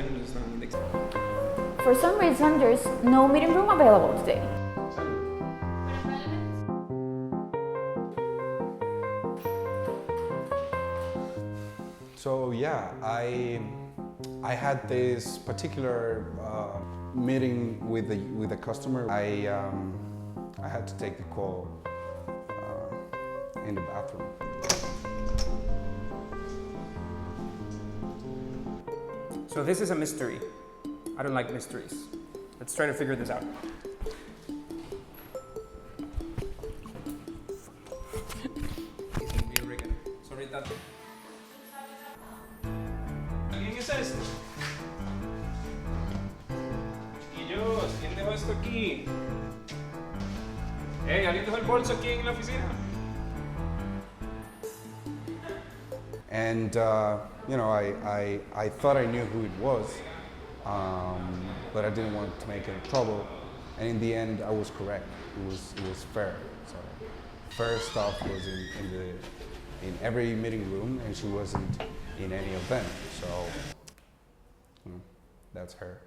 términos están indexados. For some reason, there's no meeting room available today. So yeah, I had this particular meeting with a customer. I had to take the call in the bathroom. So this is a mystery. I don't like mysteries. Let's try to figure this out. Sorry, Tato. ¿Alguien es esto? Chiquillos, ¿quién dejó esto aquí? Hey, ¿alguien dejó el bolso aquí en la oficina? And you know, I thought I knew who it was, but I didn't want to make any trouble. And in the end, I was correct. It was fair. So fair stuff was in every meeting room, and she wasn't in any of them. So that's her.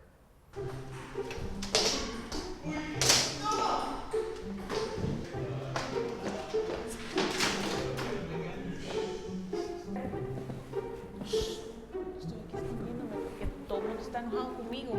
Estoy aquí escondiéndome porque todo el mundo está enojado conmigo.